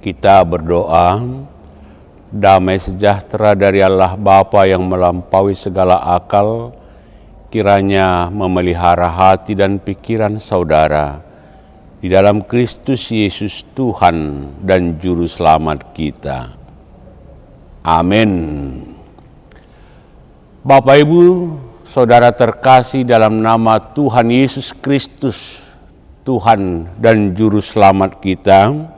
Kita berdoa, damai sejahtera dari Allah Bapa yang melampaui segala akal, kiranya memelihara hati dan pikiran saudara di dalam Kristus Yesus Tuhan dan Juru Selamat kita. Amin. Bapak Ibu, saudara terkasih dalam nama Tuhan Yesus Kristus, Tuhan dan Juru Selamat kita,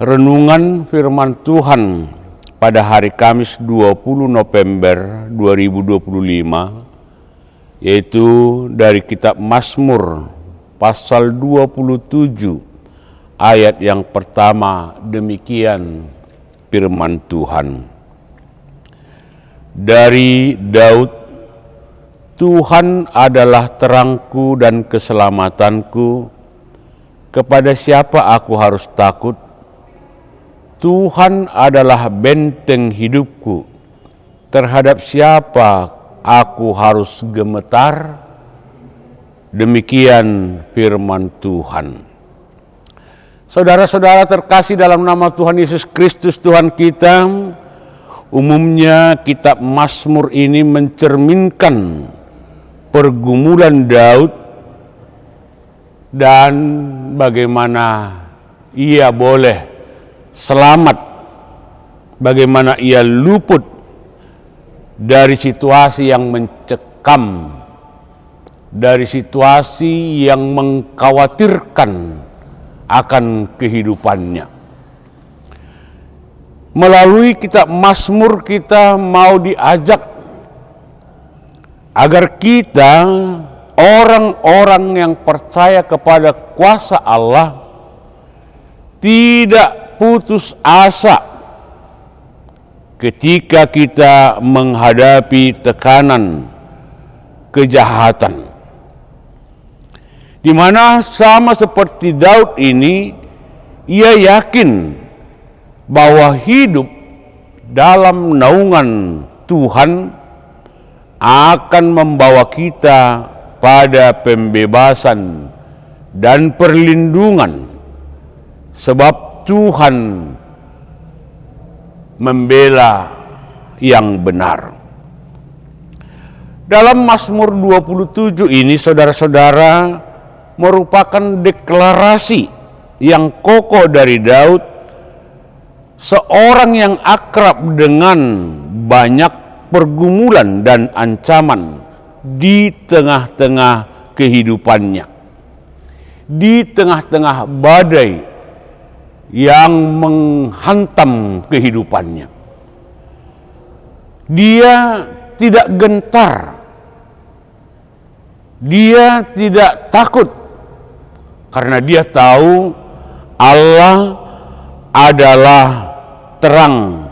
renungan firman Tuhan pada hari Kamis 20 November 2025, yaitu dari kitab Mazmur pasal 27 ayat yang pertama. Demikian firman Tuhan. Dari Daud, Tuhan adalah terangku dan keselamatanku, kepada siapa aku harus takut? Tuhan adalah benteng hidupku, terhadap siapa aku harus gemetar? Demikian firman Tuhan. Saudara-saudara terkasih dalam nama Tuhan Yesus Kristus Tuhan kita, umumnya kitab Mazmur ini mencerminkan pergumulan Daud dan bagaimana ia boleh selamat, bagaimana ia luput dari situasi yang mencekam, dari situasi yang mengkhawatirkan akan kehidupannya. Melalui kitab Mazmur kita mau diajak agar kita, orang-orang yang percaya kepada kuasa Allah, tidak putus asa ketika kita menghadapi tekanan kejahatan, di mana sama seperti Daud ini, ia yakin bahwa hidup dalam naungan Tuhan akan membawa kita pada pembebasan dan perlindungan, sebab Tuhan membela yang benar. Dalam Mazmur 27 ini, saudara-saudara, merupakan deklarasi yang kokoh dari Daud, seorang yang akrab dengan banyak pergumulan dan ancaman di tengah-tengah kehidupannya, di tengah-tengah badai yang menghantam kehidupannya. Dia tidak gentar, dia tidak takut, karena dia tahu Allah adalah terang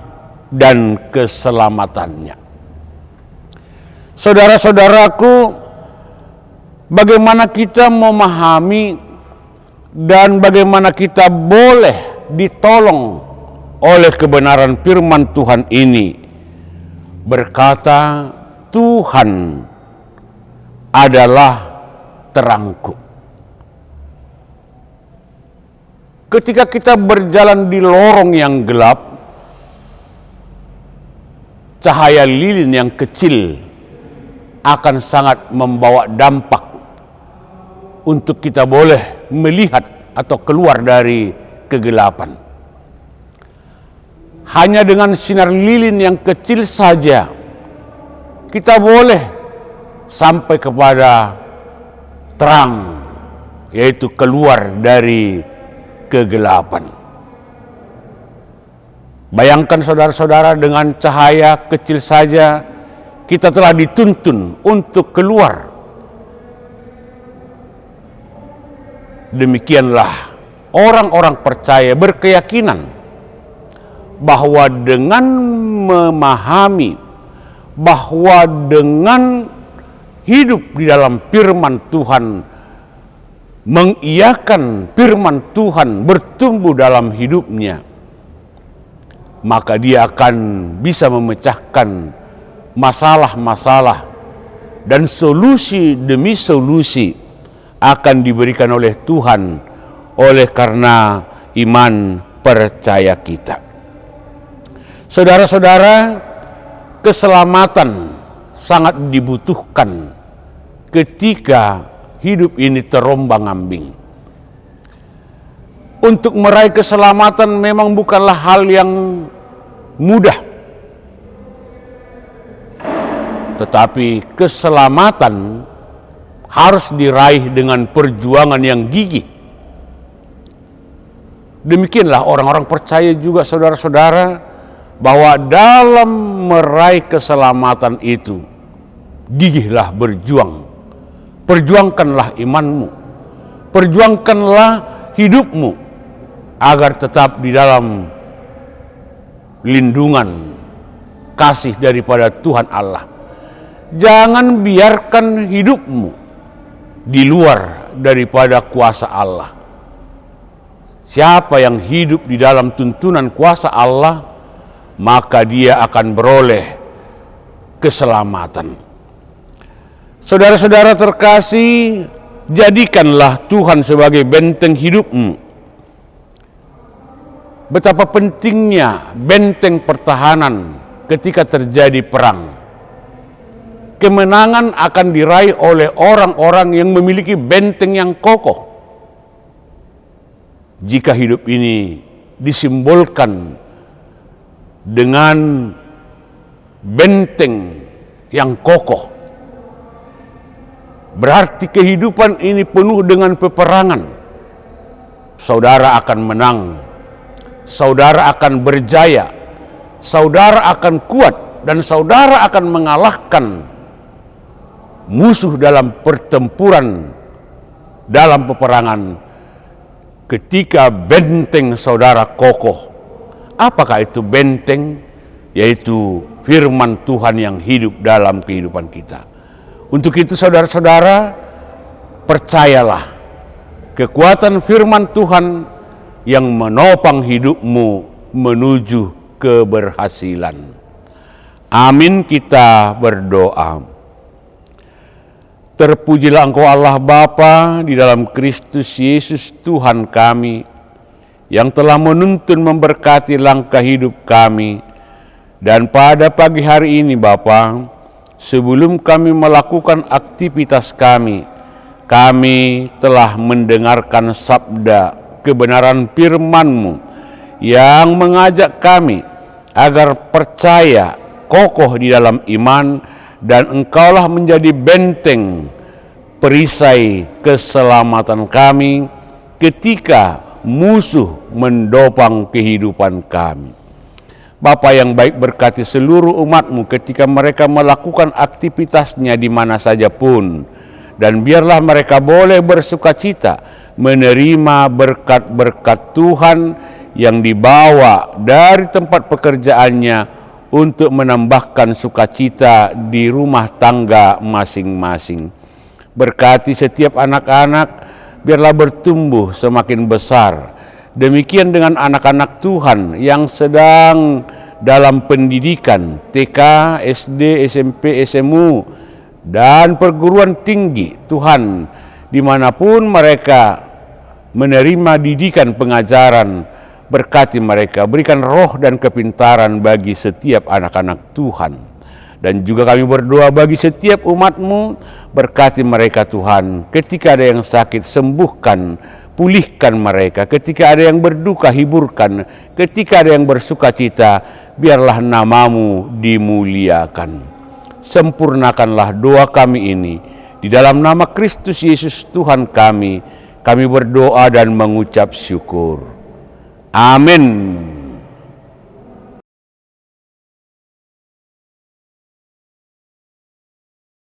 dan keselamatannya. Saudara-saudaraku, bagaimana kita memahami dan bagaimana kita boleh ditolong oleh kebenaran firman Tuhan ini, berkata, Tuhan adalah terangku. Ketika kita berjalan di lorong yang gelap, cahaya lilin yang kecil akan sangat membawa dampak untuk kita boleh melihat atau keluar dari kegelapan. Hanya dengan sinar lilin yang kecil saja kita boleh sampai kepada terang, yaitu keluar dari kegelapan. Bayangkan saudara-saudara, dengan cahaya kecil saja kita telah dituntun untuk keluar. Demikianlah orang-orang percaya berkeyakinan bahwa dengan memahami, bahwa dengan hidup di dalam firman Tuhan, mengiyakan firman Tuhan, bertumbuh dalam hidupnya, maka dia akan bisa memecahkan masalah-masalah, dan solusi demi solusi akan diberikan oleh Tuhan, oleh karena iman percaya kita. Saudara-saudara, keselamatan sangat dibutuhkan ketika hidup ini terombang-ambing. Untuk meraih keselamatan memang bukanlah hal yang mudah. Tetapi keselamatan harus diraih dengan perjuangan yang gigih. Demikianlah orang-orang percaya juga, saudara-saudara, bahwa dalam meraih keselamatan itu, gigihlah berjuang. Perjuangkanlah imanmu, perjuangkanlah hidupmu, agar tetap di dalam lindungan kasih daripada Tuhan Allah. Jangan biarkan hidupmu di luar daripada kuasa Allah. Siapa yang hidup di dalam tuntunan kuasa Allah, maka dia akan beroleh keselamatan. Saudara-saudara terkasih, jadikanlah Tuhan sebagai benteng hidupmu. Betapa pentingnya benteng pertahanan ketika terjadi perang. Kemenangan akan diraih oleh orang-orang yang memiliki benteng yang kokoh. Jika hidup ini disimbolkan dengan benteng yang kokoh, berarti kehidupan ini penuh dengan peperangan. Saudara akan menang, saudara akan berjaya, saudara akan kuat, dan saudara akan mengalahkan musuh dalam pertempuran, dalam peperangan, ketika benteng saudara kokoh. Apakah itu benteng? Yaitu firman Tuhan yang hidup dalam kehidupan kita. Untuk itu saudara-saudara, percayalah kekuatan firman Tuhan yang menopang hidupmu menuju keberhasilan. Amin, kita berdoa. Terpujilah Engkau Allah Bapa di dalam Kristus Yesus Tuhan kami, yang telah menuntun memberkati langkah hidup kami. Dan pada pagi hari ini Bapa, sebelum kami melakukan aktivitas kami telah mendengarkan sabda kebenaran firman-Mu yang mengajak kami agar percaya kokoh di dalam iman, dan Engkaulah menjadi benteng perisai keselamatan kami ketika musuh mendopang kehidupan kami. Bapa yang baik, berkati seluruh umat-Mu ketika mereka melakukan aktivitasnya di mana saja pun, dan biarlah mereka boleh bersukacita menerima berkat-berkat Tuhan yang dibawa dari tempat pekerjaannya untuk menambahkan sukacita di rumah tangga masing-masing. Berkati setiap anak-anak, biarlah bertumbuh semakin besar. Demikian dengan anak-anak Tuhan yang sedang dalam pendidikan TK, SD, SMP, SMU, dan perguruan tinggi. Tuhan, dimanapun mereka menerima didikan pengajaran, berkati mereka, berikan roh dan kepintaran bagi setiap anak-anak Tuhan. Dan juga kami berdoa bagi setiap umat-Mu, berkati mereka Tuhan. Ketika ada yang sakit, sembuhkan, pulihkan mereka. Ketika ada yang berduka, hiburkan. Ketika ada yang bersukacita, biarlah nama-Mu dimuliakan. Sempurnakanlah doa kami ini. Di dalam nama Kristus Yesus Tuhan kami berdoa dan mengucap syukur. Amin.